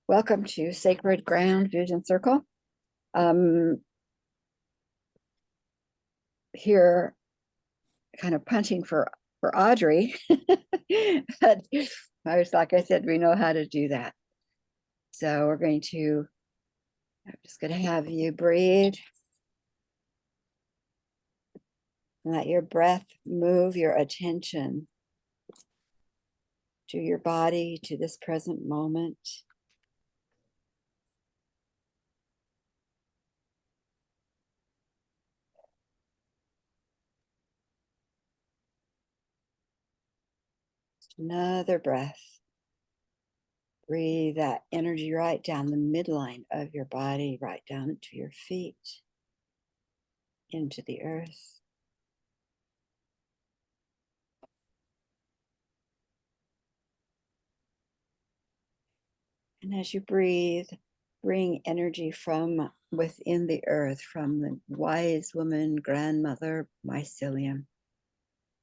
Welcome to Sacred Ground Vision Circle. Here, kind of punching for Audrey, but like I said, we know how to do that. So I'm just going to have you breathe. Let your breath move your attention to your body, to this present moment. Another breath. Breathe that energy right down the midline of your body, right down into your feet, into the earth. And as you breathe, bring energy from within the earth, from the wise woman, grandmother, mycelium,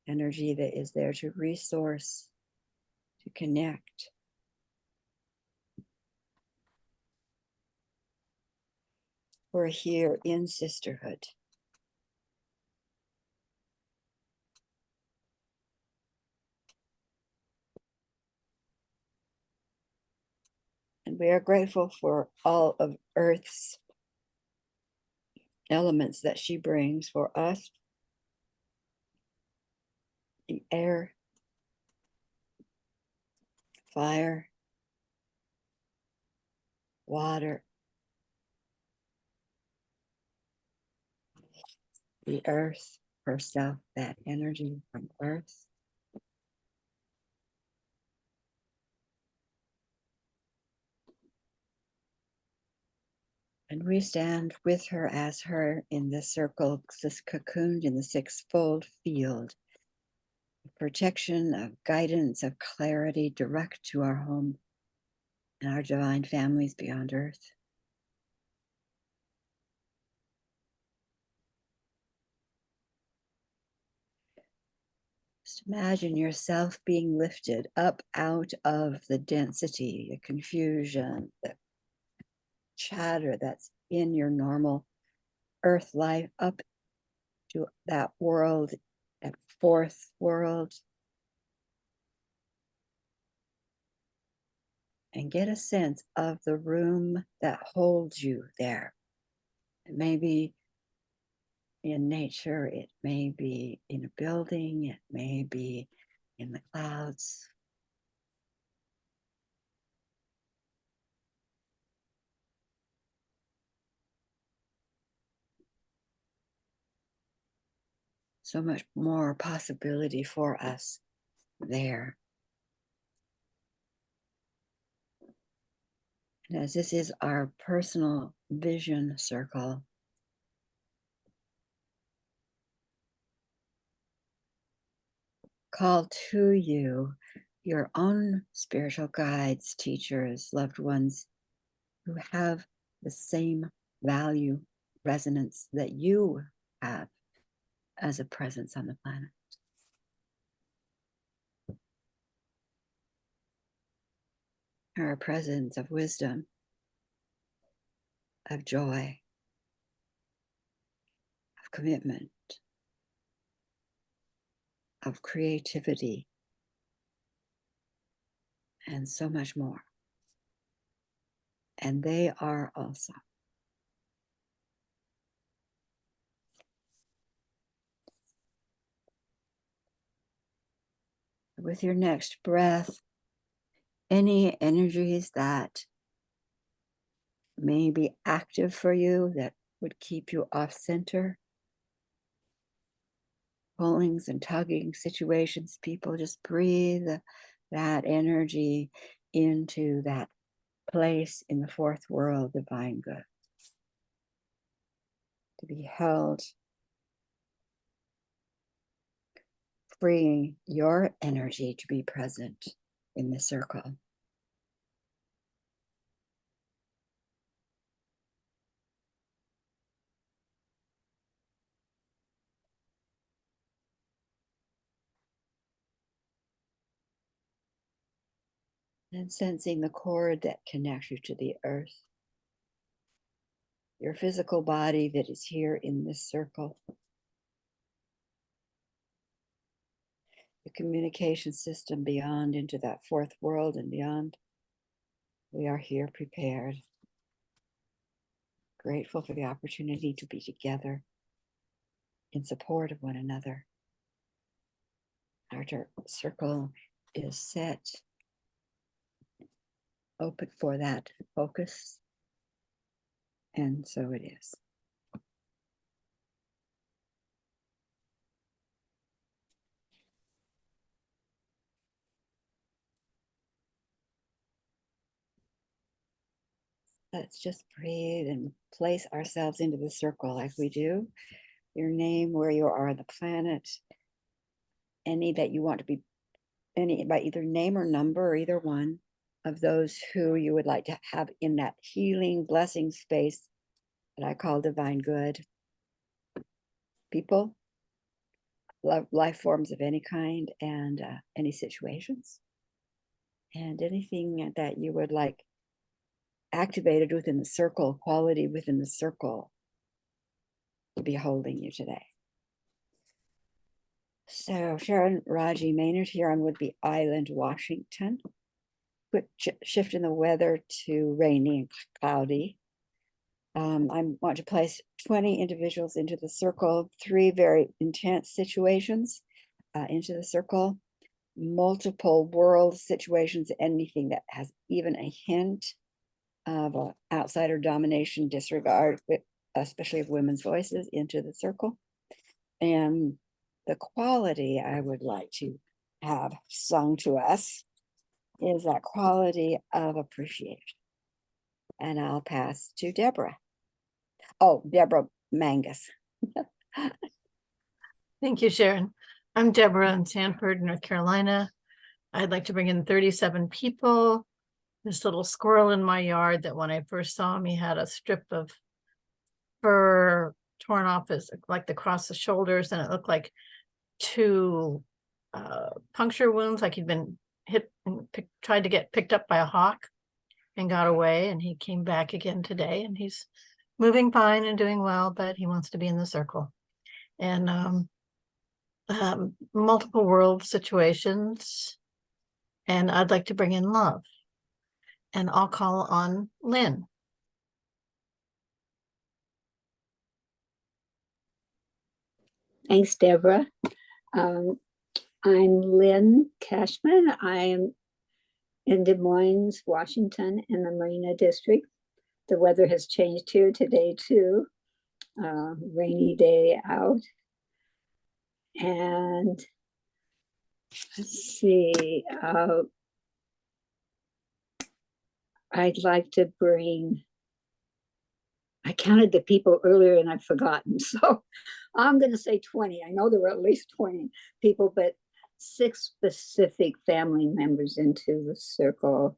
energy that is there to resource, to connect. We're here in sisterhood. And we are grateful for all of Earth's elements that she brings for us. The air, fire, water, the earth herself, that energy from Earth. And we stand with her as her in this circle, this cocooned in the sixfold field. Protection, of guidance, of clarity direct to our home and our divine families beyond earth. Just imagine yourself being lifted up out of the density, the confusion, the chatter that's in your normal earth life, up to that world, that fourth world, and get a sense of the room that holds you there. It may be in nature, it may be in a building, it may be in the clouds. So much more possibility for us there. And as this is our personal vision circle, call to you your own spiritual guides, teachers, loved ones who have the same value resonance that you have as a presence on the planet. Our presence of wisdom, of joy, of commitment, of creativity, and so much more. And they are also. With your next breath, any energies that may be active for you that would keep you off center, pullings and tugging situations, people, just breathe that energy into that place in the fourth world, divine good, to be held, freeing your energy to be present in the circle. And sensing the cord that connects you to the earth, your physical body that is here in this circle, the communication system beyond into that fourth world and beyond. We are here prepared, grateful for the opportunity to be together in support of one another. Our circle is set, open for that focus, and so it is. Let's just breathe and place ourselves into the circle like we do. Your name, where you are on the planet, any that you want to be, any by either name or number, or either one of those who you would like to have in that healing, blessing space that I call divine good. People, life forms of any kind, and any situations, and anything that you would like activated within the circle, quality within the circle to be holding you today. So Sharon Raji Maynard here on Whidbey Island, Washington. Quick shift in the weather to rainy and cloudy. I want to place 20 individuals into the circle, 3 very intense situations into the circle, multiple world situations, anything that has even a hint of outsider domination, disregard, especially of women's voices, into the circle. And the quality I would like to have sung to us is that quality of appreciation. And I'll pass to Deborah. Oh, Deborah Mangus. Thank you, Sharon. I'm Deborah in Sanford, North Carolina. I'd like to bring in 37 people. This little squirrel in my yard that when I first saw him, he had a strip of fur torn off his, like across the shoulders, and it looked like 2 puncture wounds, like he'd been hit and tried to get picked up by a hawk and got away, and he came back again today, and he's moving fine and doing well, but he wants to be in the circle. And multiple world situations, and I'd like to bring in love. And I'll call on Lynn. Thanks, Deborah. I'm Lynn Cashman. I am in Des Moines, Washington, in the Marina District. The weather has changed here today too. Rainy day out. And let's see, I'd like to bring, I counted the people earlier and I've forgotten. So I'm going to say 20. I know there were at least 20 people, but 6 specific family members into the circle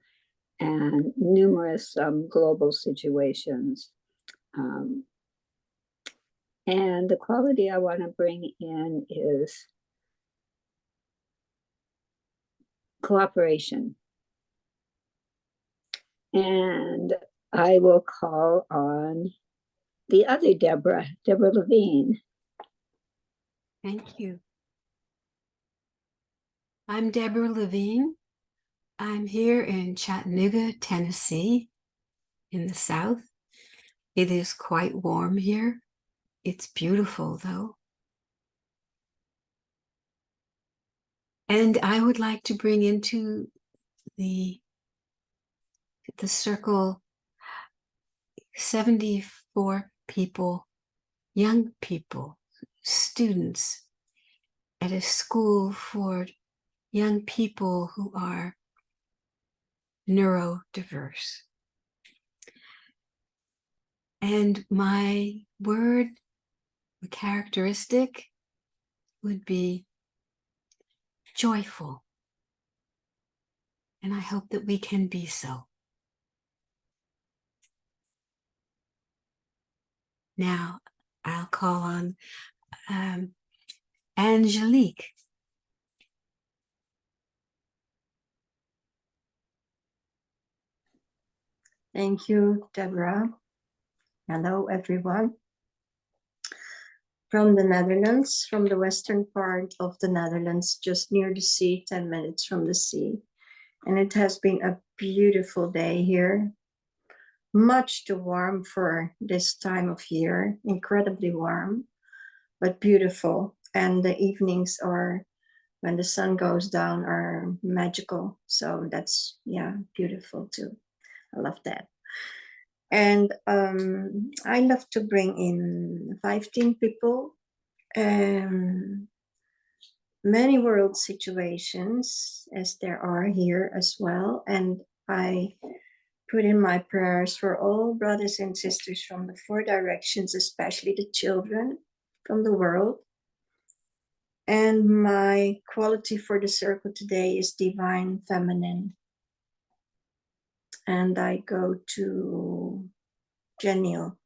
and numerous global situations. And the quality I want to bring in is cooperation. And I will call on the other Deborah, Deborah Levine. Thank you. I'm Deborah Levine. I'm here in Chattanooga, Tennessee, in the South. It is quite warm here. It's beautiful, though. And I would like to bring into the circle 74 people, young people, students at a school for young people who are neurodiverse. And my word, the characteristic, would be joyful. And I hope that we can be so. Now, I'll call on Angelique. Thank you, Deborah. Hello, everyone. From the Netherlands, from the western part of the Netherlands, just near the sea, 10 minutes from the sea. And it has been a beautiful day here. Much too warm for this time of year, incredibly warm, but beautiful. And the evenings are, when the sun goes down, are magical. So that's, yeah, beautiful too. I love that. And I love to bring in 15 people, many world situations as there are here as well. And I put in my prayers for all brothers and sisters from the 4 directions, especially the children from the world. And my quality for the circle today is divine feminine. And I go to Janelle.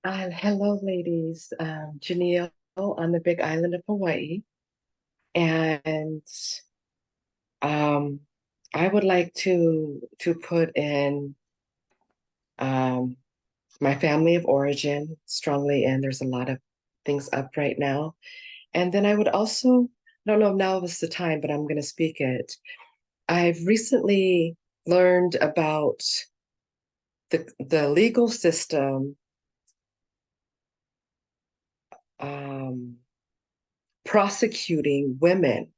Hello, ladies. Janelle on the Big Island of Hawaii. And I would like to put in my family of origin strongly in. There's a lot of things up right now. And then I would also, I don't know if now is the time, but I'm going to speak it. I've recently learned about the legal system prosecuting women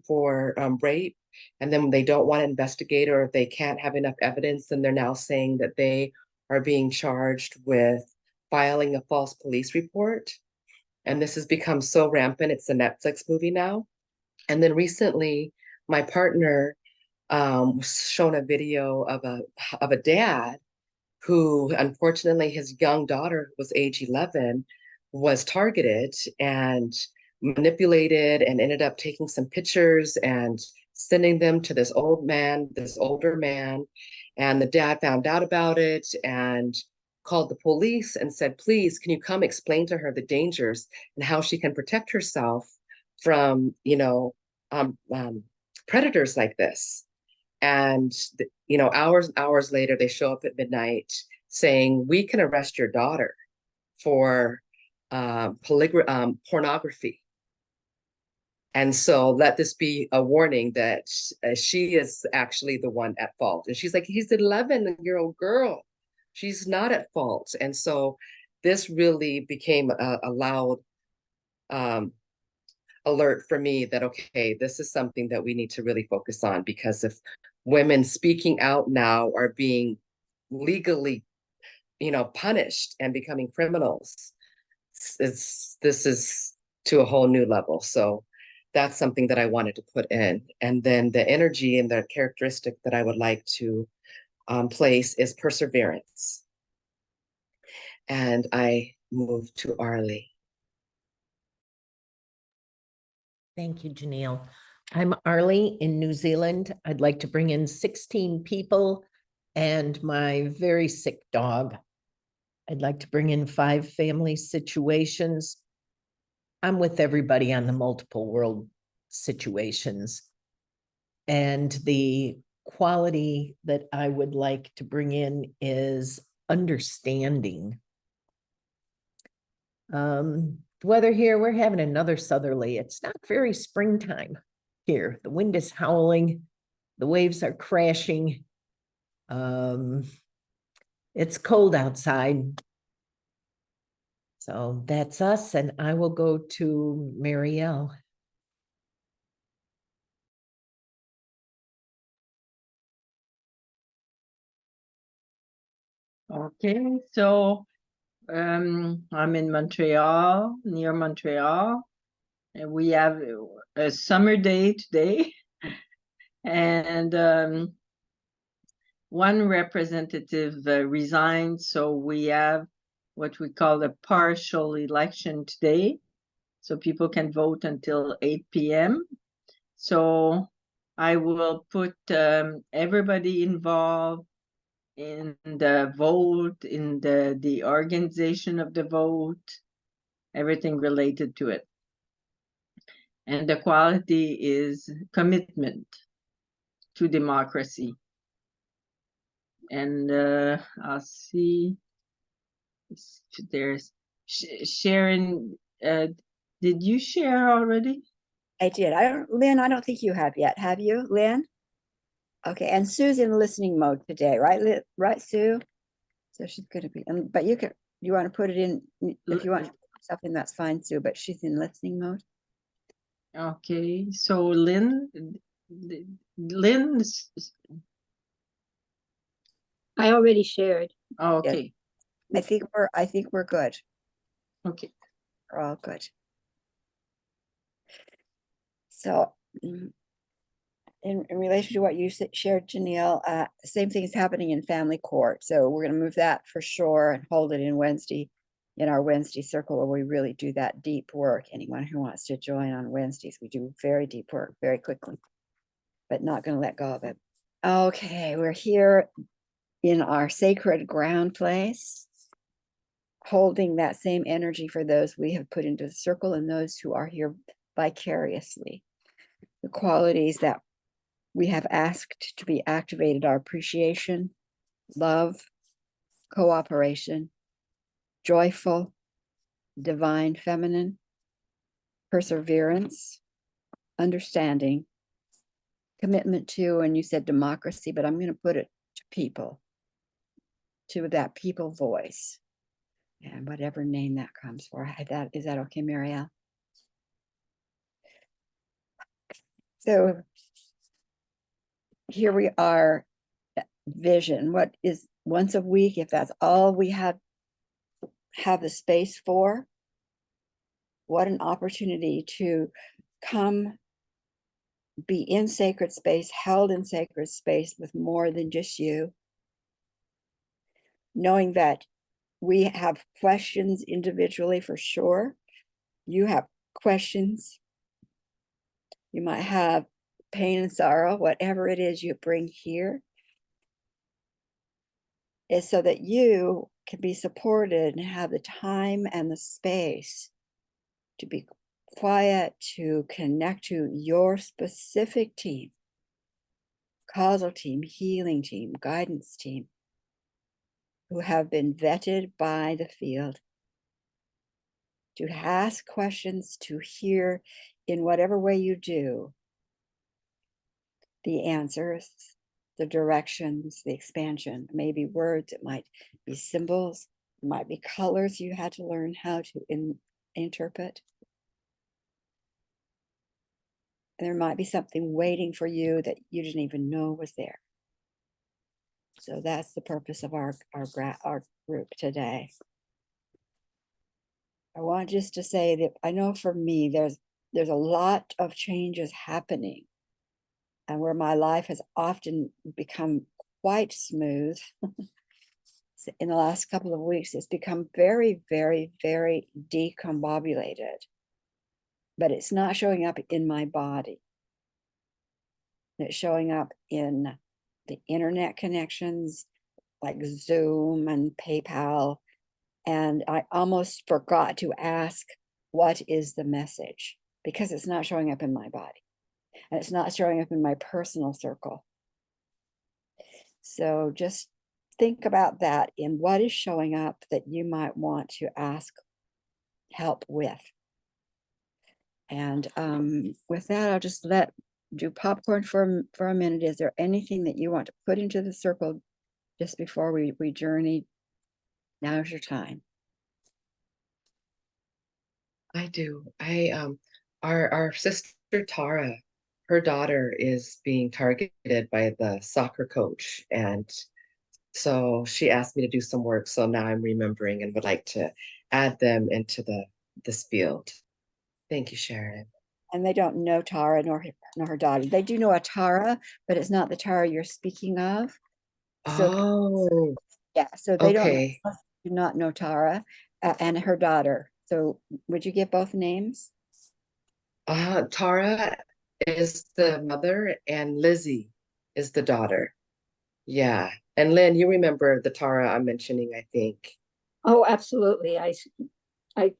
for rape, and then they don't want to investigate, or if they can't have enough evidence, then they're now saying that they are being charged with filing a false police report. And this has become so rampant. It's a Netflix movie now. And then recently, my partner was shown a video of a dad who, unfortunately, his young daughter, who was age 11, was targeted and manipulated, and ended up taking some pictures and sending them to this older man. And the dad found out about it and called the police and said, please, can you come explain to her the dangers and how she can protect herself from, predators like this. And, hours and hours later, they show up at midnight saying, we can arrest your daughter for pornography. And so let this be a warning that she is actually the one at fault. And she's like, he's an 11-year-old girl. She's not at fault. And so this really became a loud alert for me that, okay, this is something that we need to really focus on, because if women speaking out now are being legally, punished and becoming criminals, this is to a whole new level. So that's something that I wanted to put in. And then the energy and the characteristic that I would like to place is perseverance. And I move to Arlie. Thank you, Janelle. I'm Arlie in New Zealand. I'd like to bring in 16 people and my very sick dog. I'd like to bring in 5 family situations. I'm with everybody on the multiple world situations. And the quality that I would like to bring in is understanding. The weather here, we're having another southerly. It's not very springtime here. The wind is howling. The waves are crashing. It's cold outside. So that's us, and I will go to Marielle. Okay, so I'm in Montreal, near Montreal, and we have a summer day today. And one representative resigned, so we have what we call a partial election today. So people can vote until 8 p.m. So I will put everybody involved in the vote, in the organization of the vote, everything related to it. And the quality is commitment to democracy. And I'll see if there's Sharon. Did you share already? I did. Lynn, I don't think you have yet. Have you, Lynn? Okay, and Sue's in listening mode today, right? Right, Sue? So she's gonna be, but you want to put it in, if you want to put something, that's fine, Sue, but she's in listening mode. Okay, so Lynn, Lynn, I already shared. okay, I think we're good. okay. We're all good. So in relation to what you shared, Janelle, same thing is happening in family court. So we're going to move that for sure and hold it in our Wednesday circle where we really do that deep work. Anyone who wants to join on Wednesdays, we do very deep work very quickly, but not going to let go of it. Okay, we're here in our sacred ground place, holding that same energy for those we have put into the circle and those who are here vicariously. The qualities that we have asked to be activated are appreciation, love, cooperation, joyful, divine feminine, perseverance, understanding, commitment to, and you said democracy, but I'm going to put it to people, to that people voice, and whatever name that comes for. Is that okay, Marielle? So here we are, vision. What is once a week, if that's all we have the space for, what an opportunity to come be in sacred space, held in sacred space with more than just you, knowing that we have questions individually for sure. You have questions. You might have pain and sorrow, whatever it is you bring here, is so that you can be supported and have the time and the space to be quiet, to connect to your specific team, causal team, healing team, guidance team, who have been vetted by the field, to ask questions, to hear in whatever way you do the answers, the directions, the expansion. It may be words, it might be symbols, it might be colors you had to learn how to interpret. There might be something waiting for you that you didn't even know was there. So that's the purpose of our group today. I want just to say that I know for me, there's a lot of changes happening, and where my life has often become quite smooth. In the last couple of weeks, it's become very, very, very decombobulated, but it's not showing up in my body. It's showing up in the internet connections like Zoom and PayPal. And I almost forgot to ask, what is the message? Because it's not showing up in my body. And it's not showing up in my personal circle. So just think about that in what is showing up that you might want to ask help with. And with that, I'll just do popcorn for a minute. Is there anything that you want to put into the circle just before we journey? Now's your time. I do. Our sister Tara, her daughter is being targeted by the soccer coach, and so she asked me to do some work. So now I'm remembering and would like to add them into this field. Thank you, Sharon. And they don't know Tara nor her daughter. They do know a Tara, but it's not the Tara you're speaking of. So Oh, yeah, so they okay. do not know Tara and her daughter. So would you give both names? Tara is the mother and Lizzie is the daughter. Yeah. And Lynn, you remember the Tara I'm mentioning, I think. Oh, absolutely. I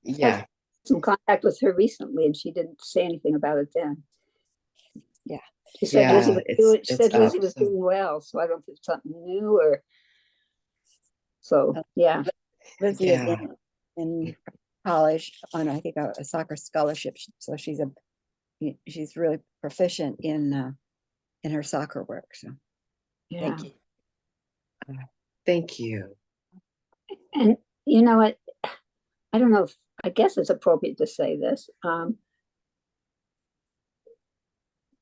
Yeah. some contact with her recently, and she didn't say anything about it then. Yeah. She said Lizzie Yeah, was it's doing, she it's said Lizzie up. was So doing well, so I don't know if it's something new or so. Yeah, Lizzie is yeah, in college on, I think, a soccer scholarship. So she's really proficient in her soccer work. So yeah. thank you. thank you. And you know what? I don't know if I guess it's appropriate to say this.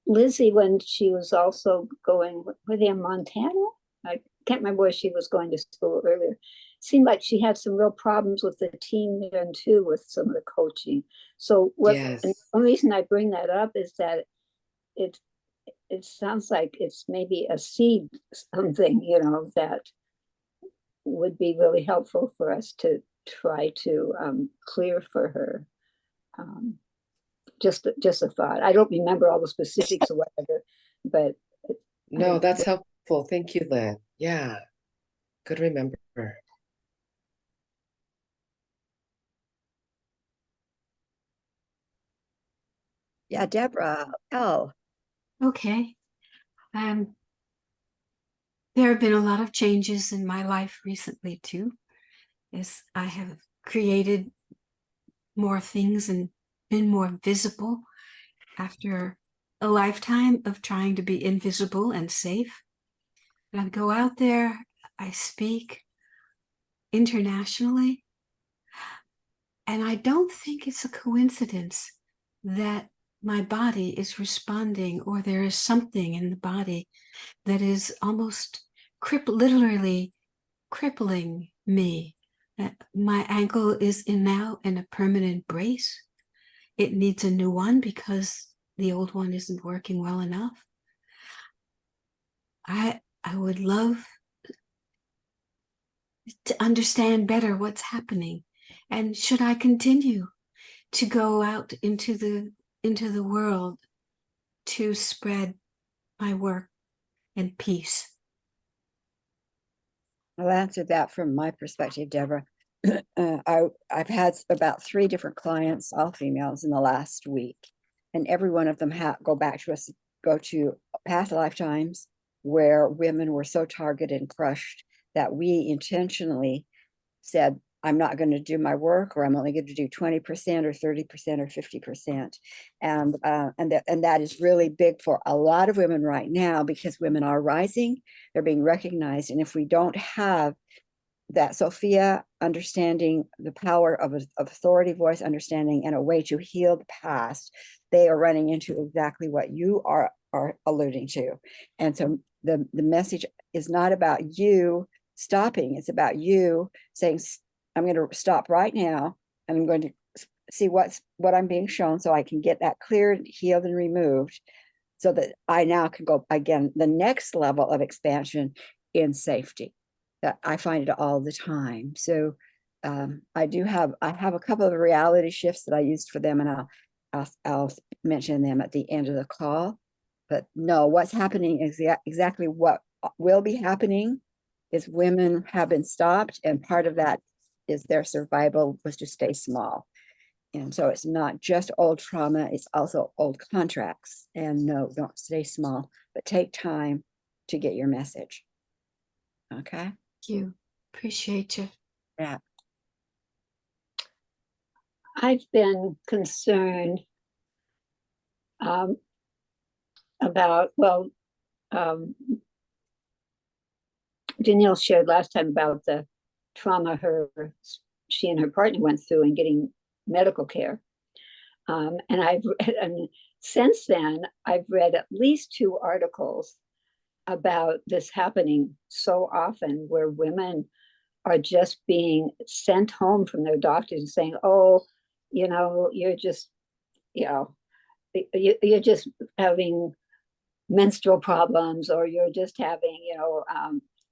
Lizzie, when she was also going, were they in Montana? I can't remember where she was going to school earlier. Seemed like she had some real problems with the team then too, with some of the coaching. So what? And the Yes. only reason I bring that up is that it it sounds like it's maybe a seed, something that would be really helpful for us to try to clear for her. Um, just a thought. I don't remember all the specifics or whatever, but No, that's helpful. Thank you, Lynn. Yeah, good remember. Yeah, Deborah. Oh, Okay. Um, there have been a lot of changes in my life recently too, as I have created more things and been more visible after a lifetime of trying to be invisible and safe. And I go out there, I speak internationally, and I don't think it's a coincidence that my body is responding, or there is something in the body that is almost literally crippling me. My ankle is now in a permanent brace. It needs a new one because the old one isn't working well enough. I would love to understand better what's happening. And should I continue to go out into the world to spread my work and peace? I'll answer that from my perspective, Deborah. I've had about 3 different clients, all females, in the last week, and every one of them go to past lifetimes where women were so targeted and crushed that we intentionally said, I'm not going to do my work, or I'm only going to do 20% or 30% or 50%. And that is really big for a lot of women right now, because women are rising, they're being recognized. And if we don't have that Sophia understanding the power of authority, voice, understanding, and a way to heal the past, they are running into exactly what you are alluding to. And so the message is not about you stopping, it's about you saying, I'm going to stop right now, and I'm going to see what I'm being shown, so I can get that cleared, healed, and removed, so that I now can go again the next level of expansion in safety. That I find it all the time. So I have a couple of reality shifts that I used for them, and I'll mention them at the end of the call. But no, what's happening is exactly what will be happening is women have been stopped, and part of that is their survival was to stay small. And so it's not just old trauma, it's also old contracts. And no, don't stay small, but take time to get your message. Okay. Thank you. Appreciate you. Yeah. I've been concerned about, Danielle shared last time about the trauma she and her partner went through in getting medical care. And since then, I've read at least 2 articles about this happening so often, where women are just being sent home from their doctors and saying, oh, you're just, you're just having menstrual problems, or you're just having,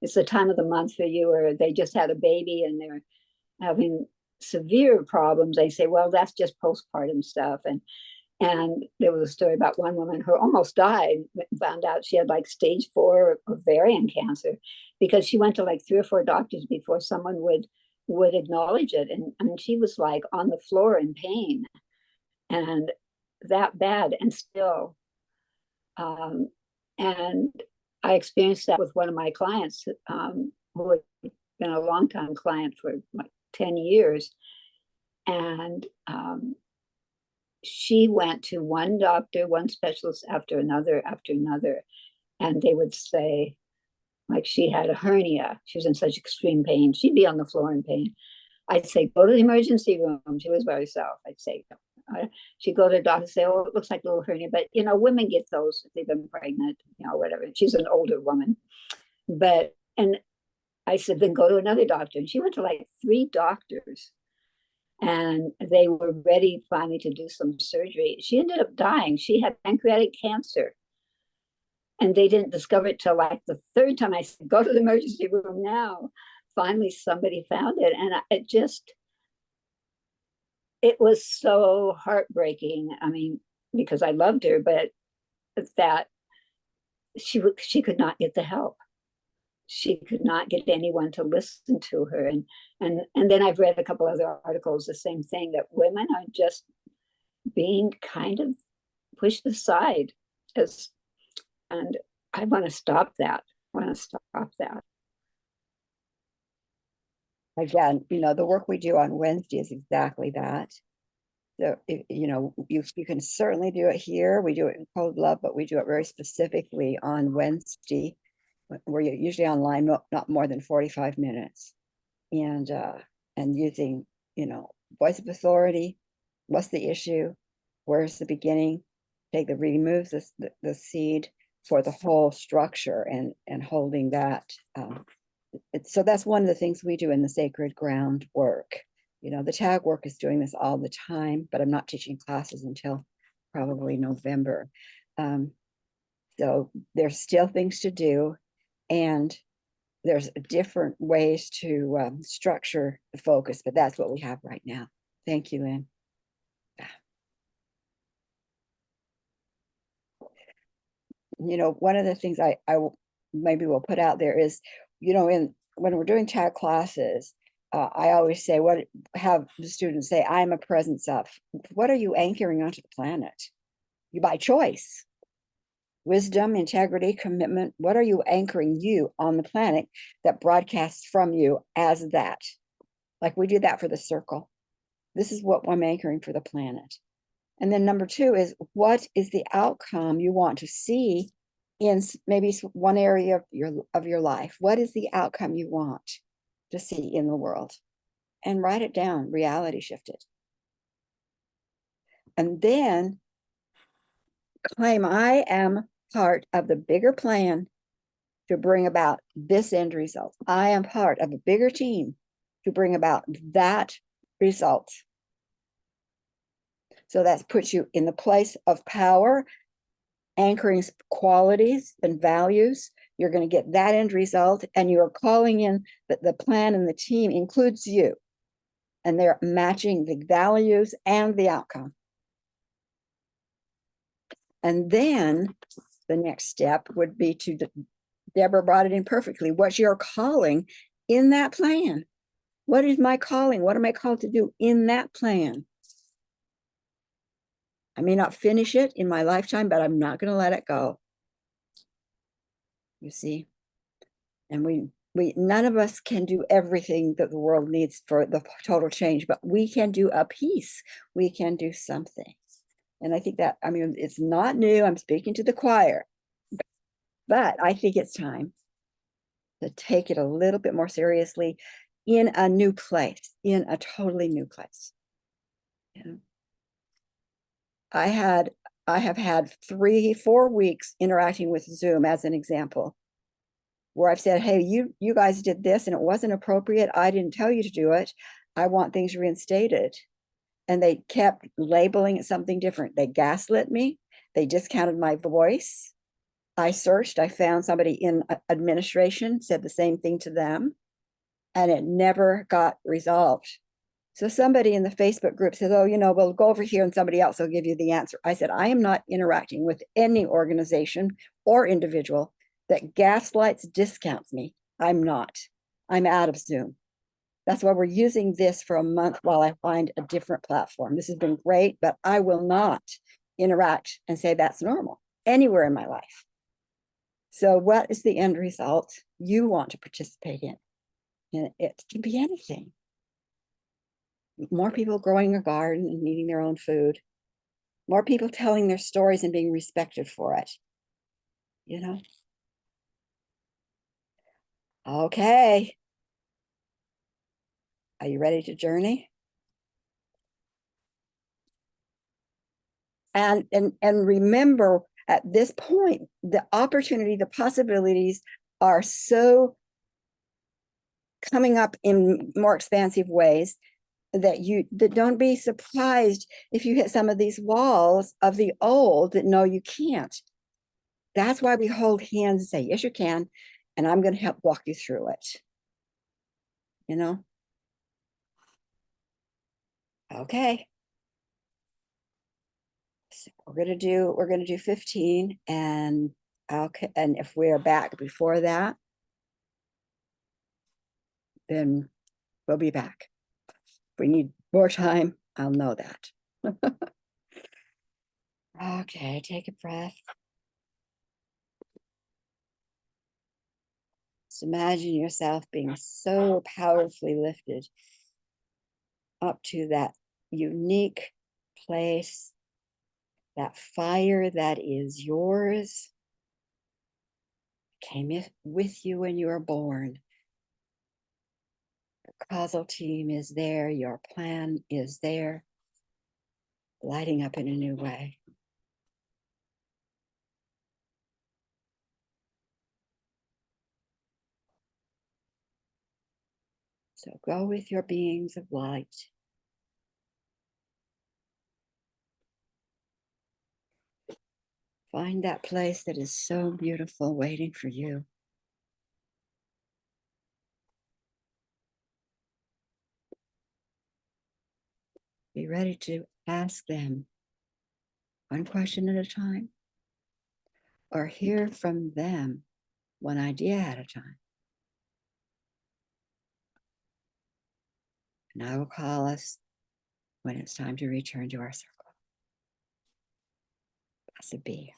it's the time of the month for you, or they just had a baby and they're having severe problems. They say, well, that's just postpartum stuff. And there was a story about one woman who almost died, found out she had like stage 4 ovarian cancer, because she went to like 3 or 4 doctors before someone would would acknowledge it. And she was like on the floor in pain and that bad and still. And I experienced that with one of my clients who had been a longtime client for like 10 years. And she went to one doctor, one specialist after another, and they would say, like, she had a hernia. She was in such extreme pain. She'd be on the floor in pain. I'd say, go to the emergency room. She was by herself. I'd say, she'd go to the doctor and say, oh, it looks like a little hernia. But, you know, women get those if they've been pregnant, you know, whatever. She's an older woman. But, and I said, then go to another doctor. And she went to like 3 doctors. And they were ready finally to do some surgery. She ended up dying. She had pancreatic cancer. And they didn't discover it till like the 3rd time. I said, go to the emergency room now. Finally, somebody found it. And it was so heartbreaking. I mean, because I loved her, but that she could not get the help. She could not get anyone to listen to her. And then I've read a couple other articles, the same thing, that women are just being kind of pushed aside and I want to stop that. Again, you know, the work we do on Wednesday is exactly that. So, you know, you can certainly do it here. We do it in Cold Love, but we do it very specifically on Wednesday, where you're usually online, not more than 45 minutes. And using, you know, voice of authority. What's the issue? Where's the beginning? Remove the seed for the whole structure and holding that. So that's one of the things we do in the sacred ground work. You know, the tag work is doing this all the time, but I'm not teaching classes until probably November. So there's still things to do, and there's different ways to structure the focus, but that's what we have right now. Thank you, Lynn. You know, one of the things I maybe will put out there is, you know, when we're doing tag classes, I always say, have the students say, I'm a presence of. What are you anchoring onto the planet? You by choice. Wisdom, integrity, commitment. What are you anchoring you on the planet that broadcasts from you as that? Like we did that for the circle. This is what I'm anchoring for the planet. And then number 2 is, what is the outcome you want to see in maybe one area of your life? What is the outcome you want to see in the world? And write it down, reality shift it. And then claim, I am part of the bigger plan to bring about this end result. I am part of a bigger team to bring about that result. So that puts you in the place of power, anchoring qualities and values. You're going to get that end result, and you are calling in the plan, and the team includes you. And they're matching the values and the outcome. And then the next step would be Deborah brought it in perfectly. What's your calling in that plan? What is my calling? What am I called to do in that plan? I may not finish it in my lifetime, but I'm not going to let it go. You see? And we none of us can do everything that the world needs for the total change, but we can do a piece. We can do something. And I think that, I mean, it's not new. I'm speaking to the choir, but I think it's time to take it a little bit more seriously in a new place, in a totally new place. Yeah. I have had 3-4 weeks interacting with Zoom as an example, where I've said, hey, you guys did this and it wasn't appropriate. I didn't tell you to do it. I want things reinstated. And they kept labeling it something different. They gaslit me. They discounted my voice. I searched. I found somebody in administration, said the same thing to them, and it never got resolved. So somebody in the Facebook group says, oh, you know, we'll go over here and somebody else will give you the answer. I said, I am not interacting with any organization or individual that gaslights, discounts me. I'm not. I'm out of Zoom. That's why we're using this for a month while I find a different platform. This has been great, but I will not interact and say that's normal anywhere in my life. So what is the end result you want to participate in? And it can be anything. More people growing a garden and eating their own food. More people telling their stories and being respected for it. You know? Okay. Are you ready to journey? And remember, at this point, the opportunity, the possibilities are so coming up in more expansive ways that don't be surprised if you hit some of these walls of the old that no, you can't. That's why we hold hands and say, yes, you can. And I'm going to help walk you through it. You know? Okay. So we're gonna do 15, and okay, and if we're back before that, then we'll be back. If we need more time, I'll know that. Okay, take a breath. Just imagine yourself being so powerfully lifted up to that unique place, that fire that is yours, came with you when you were born. Your causal team is there, your plan is there, lighting up in a new way. So go with your beings of light. Find that place that is so beautiful waiting for you. Be ready to ask them one question at a time, or hear from them one idea at a time. And I will call us when it's time to return to our circle. Blessed be.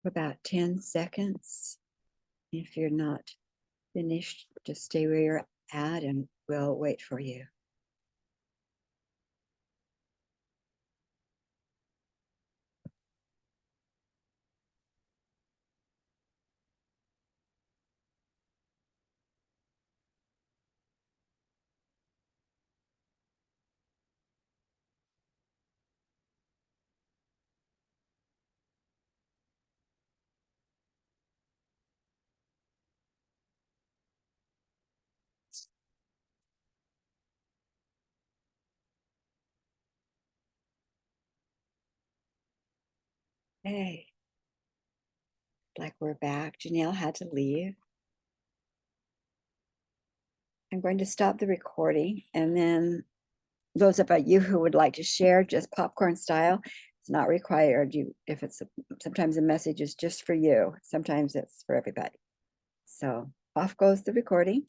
for about 10 seconds. If you're not finished, just stay where you're at and we'll wait for you. Hey, like we're back. Janelle had to leave. I'm going to stop the recording, and then those of you who would like to share, just popcorn style, it's not required. You, if it's sometimes a message is just for you, sometimes it's for everybody. So off goes the recording.